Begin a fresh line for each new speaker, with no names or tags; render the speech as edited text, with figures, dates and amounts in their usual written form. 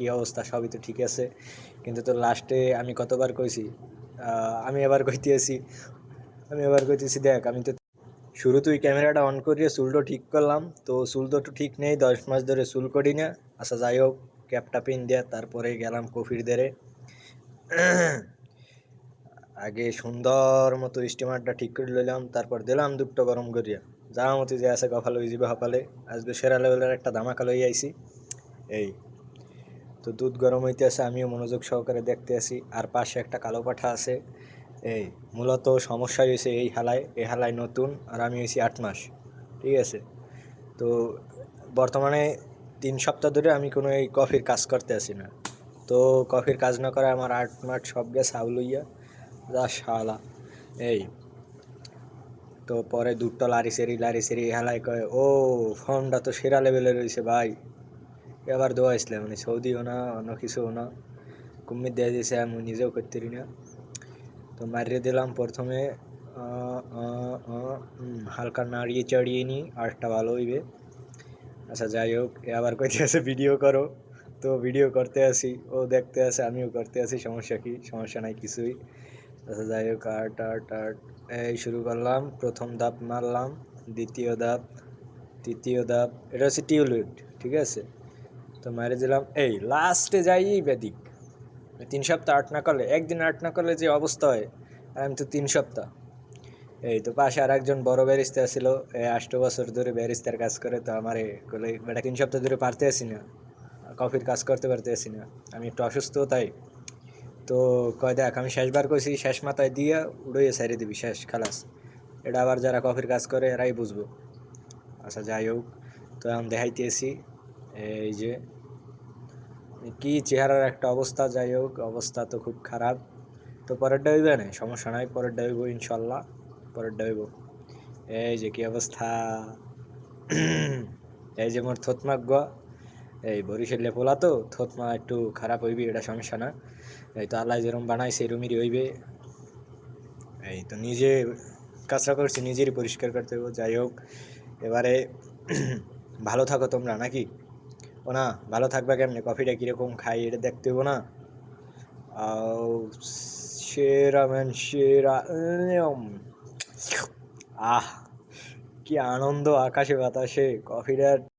কি অবস্থা, সবই তো ঠিক আছে। কিন্তু তো লাস্টে আমি কতবার কইছি, আমি এবার কইতেছি দেখ, আমি তো শুরু তুই ক্যামেরাটা অন করিয়ে চুলটা ঠিক করলাম, তো চুল তো একটু ঠিক নেই, 10 মাস ধরে চুল করি না। আচ্ছা যাই হোক, ক্যাপটা পিন দিয়ে তারপরে গেলাম কফির দেরে। আগে সুন্দর মতো স্টিমারটা ঠিক করে লইলাম, তারপর দিলাম দুধটা গরম করিয়া। যাওয়া মতো যে আছে কপাল ওই যাবে সকালে। আজকে সেরা লেভেলের একটা ধামাকা লই আইছি। এই তো দুধ গরম হইতে আছে, আমিও মনোযোগ সহকারে দেখতে আছি, আর পাশে একটা কালো পাঠা আছে। এই মূলত সমস্যা হয়েছে এই হালায় নতুন, আর আমি হয়েছি 8 মাস। ঠিক আছে। তো বর্তমানে 3 সপ্তাহ ধরে আমি কোনো এই কফির কাজ করতে আসি না। তো কফির কাজ না করে আমার 8 মাস সব গেছে আউলইয়া, যা শালা। এই তো পরে দুধটা লারি সেরি হেলায় কয়, ও ফর্মটা তো সেরা লেভেলে রয়েছে ভাই। এবার দোয়া ইসলাম মানে সৌদিও না, অন্য কিছুও না, কুম্মির দিয়ে দিয়েছে, আমি নিজেও করতে পারি না। তো মারিয়ে দিলাম প্রথমে। হালকা নাড়িয়ে চাড়িয়ে নিই, আরটা ভালো হইবে। আচ্ছা যাই হোক, এ আবার কইতে আছে ভিডিও করো। তো ভিডিও করতে আসি, ও দেখতে আসে, আমিও করতে আসি, সমস্যা কি? সমস্যা নাই কিছুই। আচ্ছা যাই হোক, আর্ট আর্ট আর্ট এই শুরু করলাম। প্রথম ধাপ মারলাম, দ্বিতীয় ধাপ, তৃতীয় ধাপ, এটা হচ্ছে টিউলিপ। ঠিক আছে। তো মারে দিলাম, এই লাস্টে যাই বেদিক। 3 সপ্তাহ আর্ট না করলে, একদিন আর্ট না করলে যে অবস্থা হয়, আর আমি তো 3 সপ্তাহ। এই তো পাশে আর একজন বড় ব্যারিস্তা ছিল, 8 বছর ধরে ব্যারিস্তার কাজ করে। তো আমারে বলে, বেটা 3 সপ্তাহ ধরে পারতে আসি না, কফির কাজ করতে পারতে আসি না, আমি একটু অসুস্থ তাই। তো কয় দেখ, আমি শেষবার কইছি, শেষ মাথায় দিয়া উড়িয়ে সাইরে দিবি, শেষ খালাস। এটা আবার যারা কফির কাজ করে এরাই বুঝবো। আচ্ছা যাই হোক, তো এখন দেখাইতেছি। এই যে কি চেহারার একটা অবস্থা, যাই হোক অবস্থা তো খুব খারাপ। তো পরেরটা হইবে না, সমস্যা নাই, পরেরটা হইব ইনশাল্লাহ, পরেরটা হইব। এই যে কি অবস্থা। এই যে মোর থতমা গ, এই বরিশালে পোলা তো থতমা একটু খারাপ হইবি, এটা সমস্যা না। এই তো আল্লাহ যেরকম বানাইছে এরকমই হইবে। এই তো নিজে কাজটা করছি, নিজেরই পরিষ্কার করতে হবে। যাই হোক, এবারে ভালো থাকো তোমরা নাকি? ও না, ভালো থাকবে কেমনে, কফিটা কীরকম খাই এটা দেখতে হবো না? আও, সেরা ম্যান সেরা। আহ, কি আনন্দ আকাশে বাতাসে কফিটার।